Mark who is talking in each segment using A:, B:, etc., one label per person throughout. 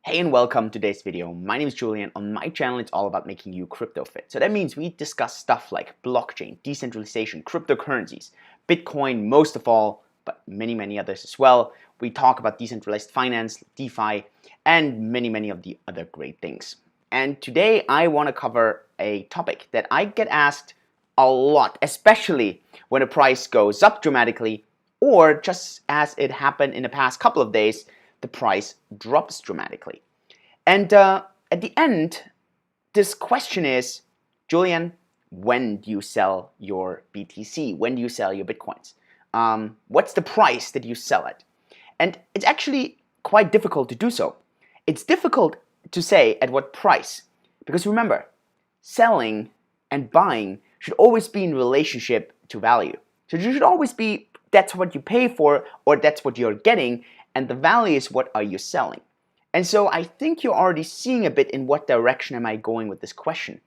A: Hey and welcome to today's video. My name is Julian. On my channel, it's all about making you crypto fit. So that means we discuss stuff like blockchain, decentralization, cryptocurrencies, Bitcoin most of all, but many others as well. We talk about decentralized finance, DeFi, and many of the other great things. And today I want to cover a topic that I get asked a lot, especially when a price goes up dramatically, or just as it happened in the past couple of days, the price drops dramatically. And at the end, this question is, Julian, when do you sell your BTC? When do you sell your Bitcoins? What's the price that you sell at? And it's actually quite difficult to do so. It's difficult to say at what price, because remember, selling and buying should always be in relationship to value. So you should always be, that's what you pay for, or that's what you're getting, and the value is what are you selling. And so I think you're already seeing a bit in what direction am I going with this question.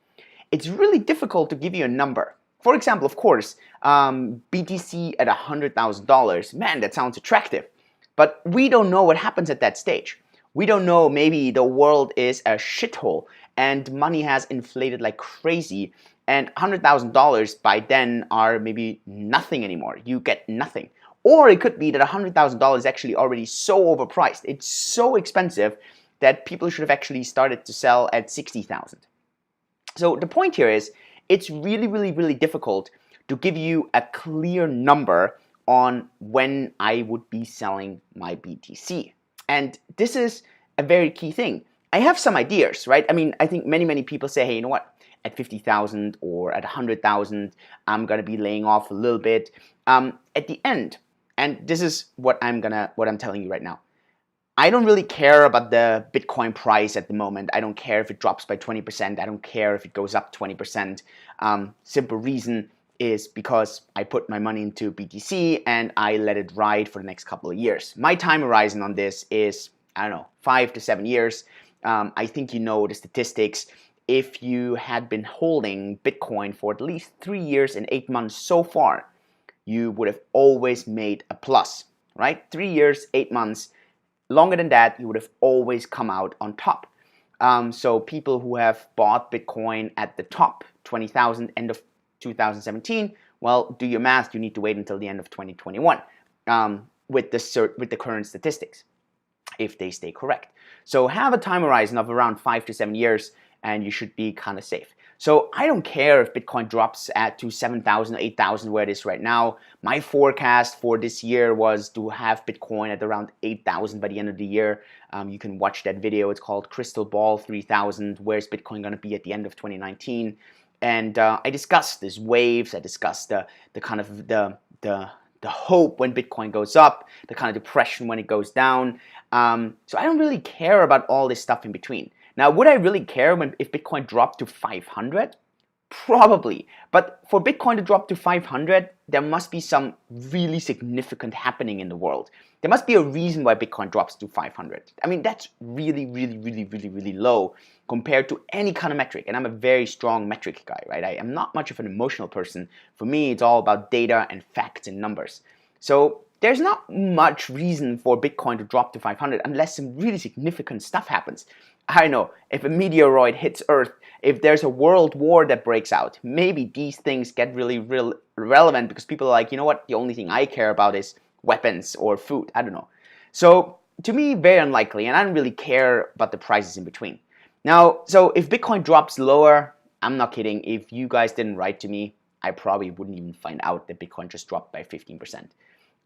A: It's really difficult to give you a number. For example, of course, BTC at $100,000, man, that sounds attractive. But we don't know what happens at that stage. We don't know, maybe the world is a shithole and money has inflated like crazy, and $100,000 by then are maybe nothing anymore. You get nothing. Or it could be that $100,000 is actually already so overpriced. It's so expensive that people should have actually started to sell at $60,000. So the point here is, it's really difficult to give you a clear number on when I would be selling my BTC. And this is a very key thing. I have some ideas, right? I mean, I think many people say, hey, you know what? At 50,000 or at 100,000, I'm gonna be laying off a little bit. At the end, and this is what I'm telling you right now, I don't really care about the Bitcoin price at the moment. I don't care if it drops by 20%. I don't care if it goes up 20%. Simple reason is because I put my money into BTC and I let it ride for the next couple of years. My time horizon on this is, I don't know, 5 to 7 years. I think you know the statistics. If you had been holding Bitcoin for at least 3 years and 8 months so far, you would have always made a plus, right? 3 years, 8 months, longer than that, you would have always come out on top. So people who have bought Bitcoin at the top, 20,000, end of 2017, well, do your math, you need to wait until the end of 2021 with the current statistics, if they stay correct. So have a time horizon of around 5 to 7 years, and you should be kind of safe. So I don't care if Bitcoin drops to 7,000 or 8,000 where it is right now. My forecast for this year was to have Bitcoin at around 8,000 by the end of the year. You can watch that video. It's called Crystal Ball 3000. Where's Bitcoin going to be at the end of 2019? And I discussed these waves. I discussed the kind of the hope when Bitcoin goes up, the kind of depression when it goes down. So I don't really care about all this stuff in between. Now, would I really care if Bitcoin dropped to 500? Probably. But for Bitcoin to drop to 500, there must be some really significant happening in the world. There must be a reason why Bitcoin drops to 500. I mean, that's really low compared to any kind of metric. And I'm a very strong metric guy, right? I am not much of an emotional person. For me, it's all about data and facts and numbers. So there's not much reason for Bitcoin to drop to 500 unless some really significant stuff happens. I don't know, if a meteoroid hits Earth, if there's a world war that breaks out, maybe these things get really relevant because people are like, you know what, the only thing I care about is weapons or food. I don't know. So to me, very unlikely, and I don't really care about the prices in between. Now, so if Bitcoin drops lower, I'm not kidding, if you guys didn't write to me, I probably wouldn't even find out that Bitcoin just dropped by 15%.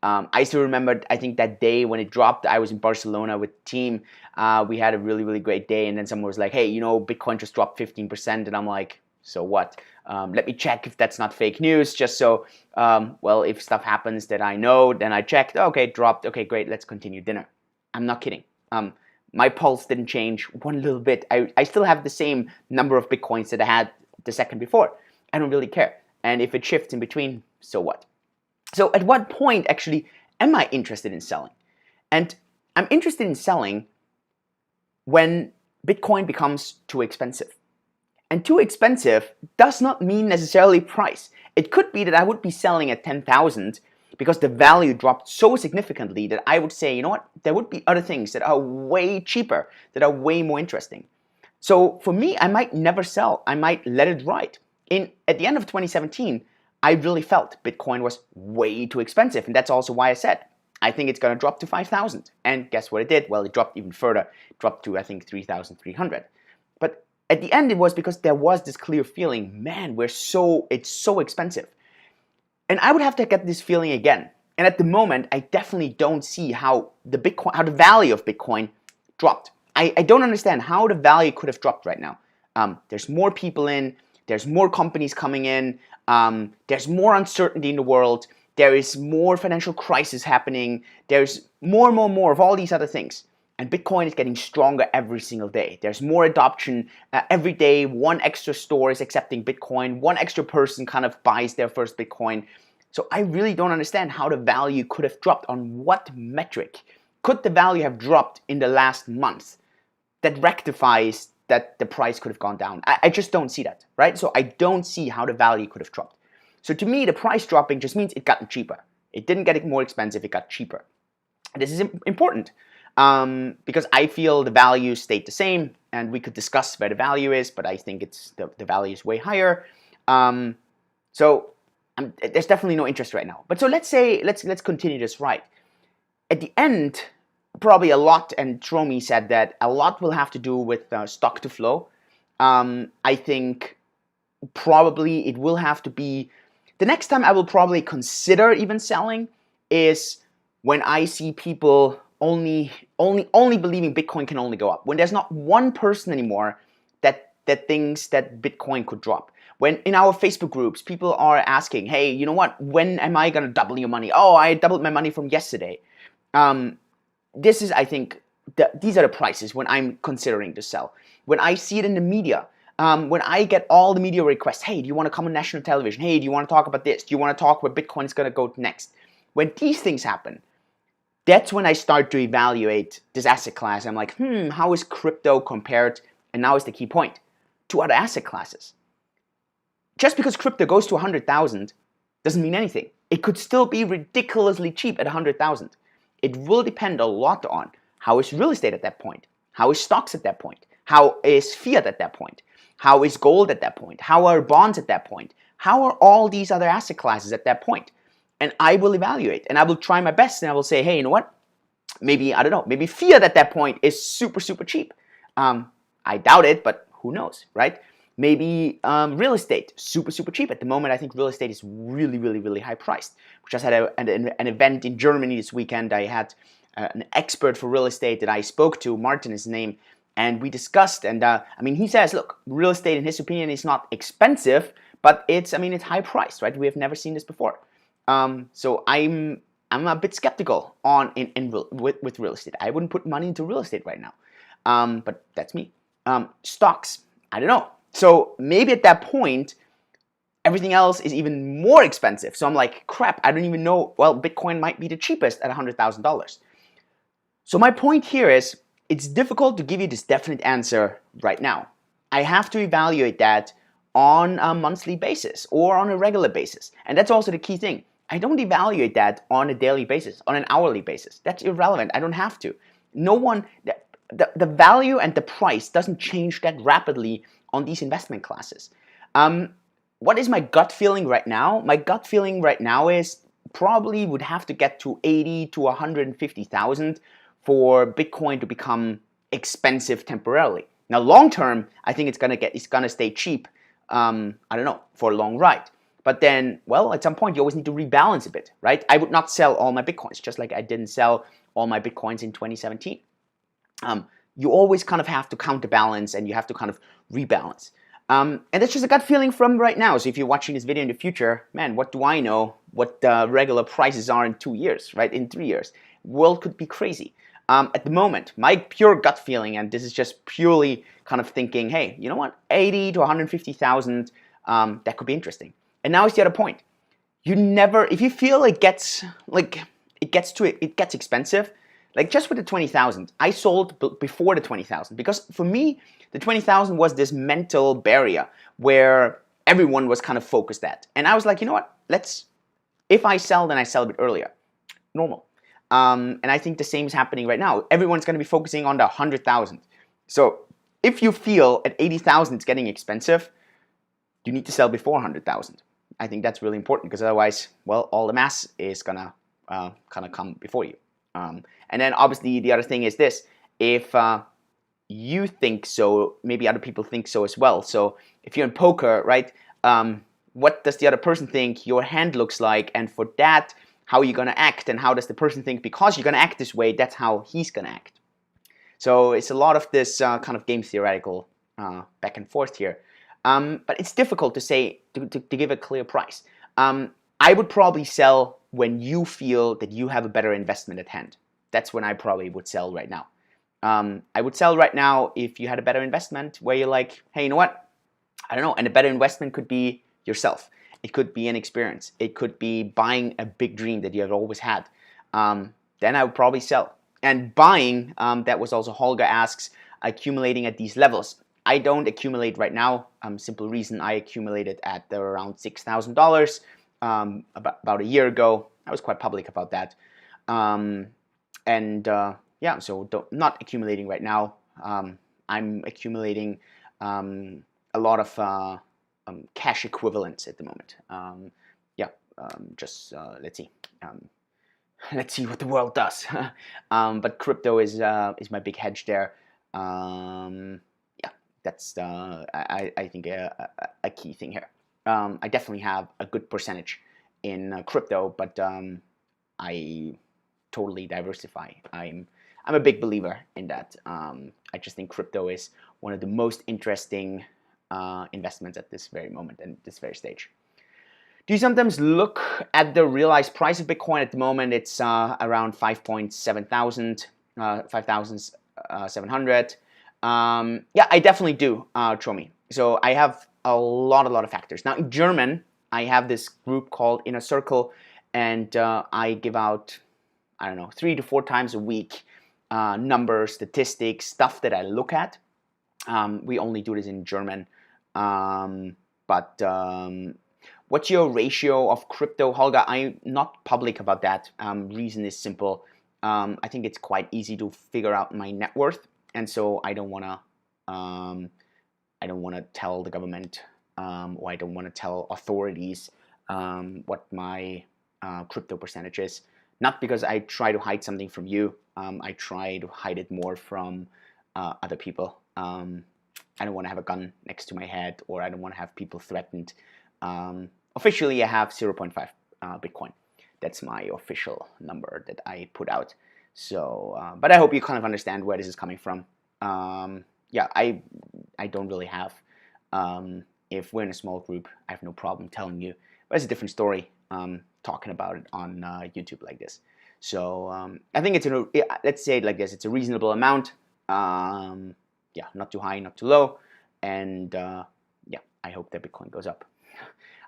A: I still remember, I think that day when it dropped, I was in Barcelona with the team. We had a really great day, and then someone was like, hey, you know, Bitcoin just dropped 15%, and I'm like, so what? Let me check if that's not fake news, just so, well, if stuff happens that I know, then I checked, okay, dropped, okay, great, let's continue dinner. I'm not kidding. My pulse didn't change one little bit. I still have the same number of Bitcoins that I had the second before. I don't really care. And if it shifts in between, so what? So at what point actually am I interested in selling? And I'm interested in selling when Bitcoin becomes too expensive. And too expensive does not mean necessarily price. It could be that I would be selling at 10,000, because the value dropped so significantly that I would say, you know what, there would be other things that are way cheaper, that are way more interesting. So for me, I might never sell. I might let it ride. At the end of 2017, I really felt Bitcoin was way too expensive, and that's also why I said, I think it's going to drop to 5,000. And guess what it did? Well, it dropped even further. It dropped to, I think, 3,300. But at the end, it was because there was this clear feeling, man, it's so expensive. And I would have to get this feeling again. And at the moment, I definitely don't see how the value of Bitcoin dropped. I don't understand how the value could have dropped right now. There's more people in, there's more companies coming in, there's more uncertainty in the world, there is more financial crisis happening, there's more of all these other things. And Bitcoin is getting stronger every single day. There's more adoption. Every day, one extra store is accepting Bitcoin. One extra person kind of buys their first Bitcoin. So I really don't understand how the value could have dropped. On what metric could the value have dropped in the last month that rectifies that the price could have gone down? I just don't see that, right? So I don't see how the value could have dropped. So to me, the price dropping just means it got cheaper. It didn't get more expensive, it got cheaper. This is important. Because I feel the value stayed the same, and we could discuss where the value is, but I think the value is way higher. So there's definitely no interest right now. But so let's continue this right. At the end, probably a lot, and Tromi said that a lot will have to do with stock to flow. I think probably it will have to be, the next time I will probably consider even selling is when I see people only believing Bitcoin can only go up. When there's not one person anymore that thinks that Bitcoin could drop. When in our Facebook groups, people are asking, hey, you know what, when am I going to double your money? Oh, I doubled my money from yesterday. This is, I think, these are the prices when I'm considering to sell. When I see it in the media, when I get all the media requests, hey, do you want to come on national television? Hey, do you want to talk about this? Do you want to talk where Bitcoin is going to go next? When these things happen, that's when I start to evaluate this asset class. I'm like, how is crypto compared, and now is the key point, to other asset classes? Just because crypto goes to 100,000 doesn't mean anything. It could still be ridiculously cheap at 100,000. It will depend a lot on how is real estate at that point, how is stocks at that point, how is fiat at that point, how is gold at that point, how are bonds at that point, how are all these other asset classes at that point. And I will evaluate, and I will try my best, and I will say, hey, you know what? Maybe, I don't know, maybe fiat at that point is super, super cheap. I doubt it, but who knows, right? Maybe real estate, super, super cheap. At the moment, I think real estate is really, really, really high priced. We just had an event in Germany this weekend. I had an expert for real estate that I spoke to, Martin is his name, and we discussed, and I mean, he says, look, real estate, in his opinion, is not expensive, but it's high priced, right? We have never seen this before. So I'm a bit skeptical with real estate. I wouldn't put money into real estate right now. But that's me. Stocks, I don't know. So maybe at that point, everything else is even more expensive. So I'm like, crap, I don't even know. Well, Bitcoin might be the cheapest at $100,000. So my point here is, it's difficult to give you this definite answer right now. I have to evaluate that on a monthly basis or on a regular basis. And that's also the key thing. I don't evaluate that on a daily basis, on an hourly basis. That's irrelevant. I don't have to. No one, the value and the price doesn't change that rapidly on these investment classes. What is my gut feeling right now? My gut feeling right now is probably would have to get to 80 to 150,000 for Bitcoin to become expensive temporarily. Now, long term, I think it's gonna stay cheap. I don't know, for a long ride. But then, well, at some point you always need to rebalance a bit, right? I would not sell all my Bitcoins, just like I didn't sell all my Bitcoins in 2017. You always kind of have to counterbalance, and you have to kind of rebalance. And that's just a gut feeling from right now. So if you're watching this video in the future, man, what do I know what the regular prices are in 2 years, right? In 3 years. World could be crazy. At the moment, my pure gut feeling, and this is just purely kind of thinking, hey, you know what? 80 to 150,000, that could be interesting. And now is the other point. You never, if you feel it gets expensive, like just with the 20,000, I sold before the 20,000, because for me, the 20,000 was this mental barrier where everyone was kind of focused at. And I was like, you know what? If I sell, then I sell a bit earlier. Normal. And I think the same is happening right now. Everyone's going to be focusing on the 100,000. So if you feel at 80,000 it's getting expensive, you need to sell before 100,000. I think that's really important, because otherwise, well, all the mass is gonna kind of come before you. And then obviously the other thing is this: if you think so, maybe other people think so as well. So if you're in poker, right? What does the other person think your hand looks like? And for that, how are you gonna act? And how does the person think because you're gonna act this way? That's how he's gonna act. So it's a lot of this kind of game theoretical back and forth here. But it's difficult to say, to give a clear price. I would probably sell when you feel that you have a better investment at hand. That's when I probably would sell right now. I would sell right now if you had a better investment where you're like, hey, you know what? I don't know. And a better investment could be yourself. It could be an experience. It could be buying a big dream that you have always had. Then I would probably sell. And buying, that was also Holger asks, accumulating at these levels. I don't accumulate right now. Simple reason, I accumulated at around $6,000 about a year ago. I was quite public about that. Yeah, so not accumulating right now. I'm accumulating a lot of cash equivalents at the moment. Let's see. Let's see what the world does. But crypto is my big hedge there. Yeah, that's I think a key thing here. I definitely have a good percentage in crypto, but I totally diversify. I'm a big believer in that. I just think crypto is one of the most interesting investments at this very moment and this very stage. Do you sometimes look at the realized price of Bitcoin at the moment? It's around 5,700. Yeah, I definitely do, Chomi. So I have a lot of factors. Now in German, I have this group called Inner Circle, and I give out, I don't know, 3 to 4 times a week numbers, statistics, stuff that I look at. We only do this in German. What's your ratio of crypto, Holger? I'm not public about that. Reason is simple. I think it's quite easy to figure out my net worth, and so I don't wanna tell the government or I don't want to tell authorities what my crypto percentage is. Not because I try to hide something from you. I try to hide it more from other people. I don't want to have a gun next to my head, or I don't want to have people threatened. Officially, I have 0.5 Bitcoin. That's my official number that I put out. So, but I hope you kind of understand where this is coming from. Yeah, I don't really have. If we're in a small group, I have no problem telling you. But it's a different story talking about it on YouTube like this. So I think it's let's say it like this: it's a reasonable amount. Yeah, not too high, not too low, and yeah, I hope that Bitcoin goes up.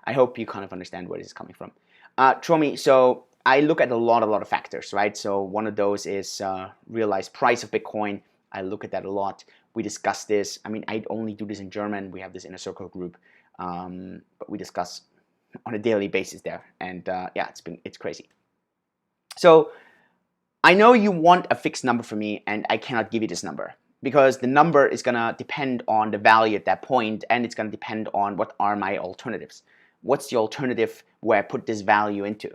A: I hope you kind of understand where this is coming from. Tromi, so I look at a lot of factors, right? So one of those is realized price of Bitcoin. I look at that a lot. We discuss this. I mean, I only do this in German. We have this Inner Circle group, but we discuss on a daily basis there, and yeah, it's crazy. So I know you want a fixed number for me, and I cannot give you this number, because the number is gonna depend on the value at that point, and it's gonna depend on what are my alternatives. What's the alternative where I put this value into?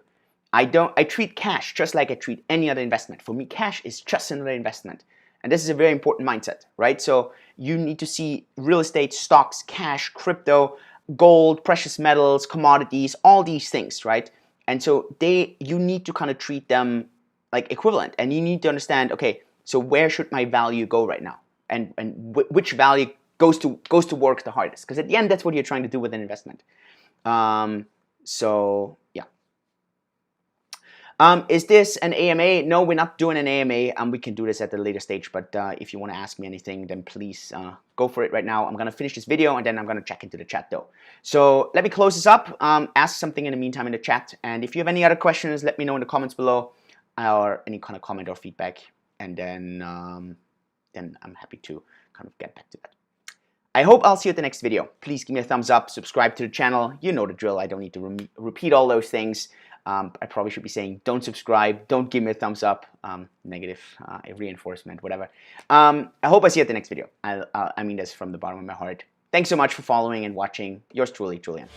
A: I treat cash just like I treat any other investment. For me, cash is just another investment. And this is a very important mindset, right? So you need to see real estate, stocks, cash, crypto, gold, precious metals, commodities, all these things, right? And so you need to kind of treat them like equivalent, and you need to understand, okay, so where should my value go right now, and which value goes to work the hardest? Because at the end, that's what you're trying to do with an investment. So yeah. Is this an AMA? No, we're not doing an AMA. We can do this at a later stage, but if you want to ask me anything, then please go for it right now. I'm going to finish this video, and then I'm going to check into the chat though. So let me close this up. Ask something in the meantime in the chat, and if you have any other questions, let me know in the comments below, or any kind of comment or feedback, and then I'm happy to kind of get back to that. I hope I'll see you at the next video. Please give me a thumbs up, subscribe to the channel. You know the drill. I don't need to repeat all those things. I probably should be saying don't subscribe, don't give me a thumbs up, negative reinforcement, whatever. I hope I see you at the next video. I mean this from the bottom of my heart. Thanks so much for following and watching. Yours truly, Julian.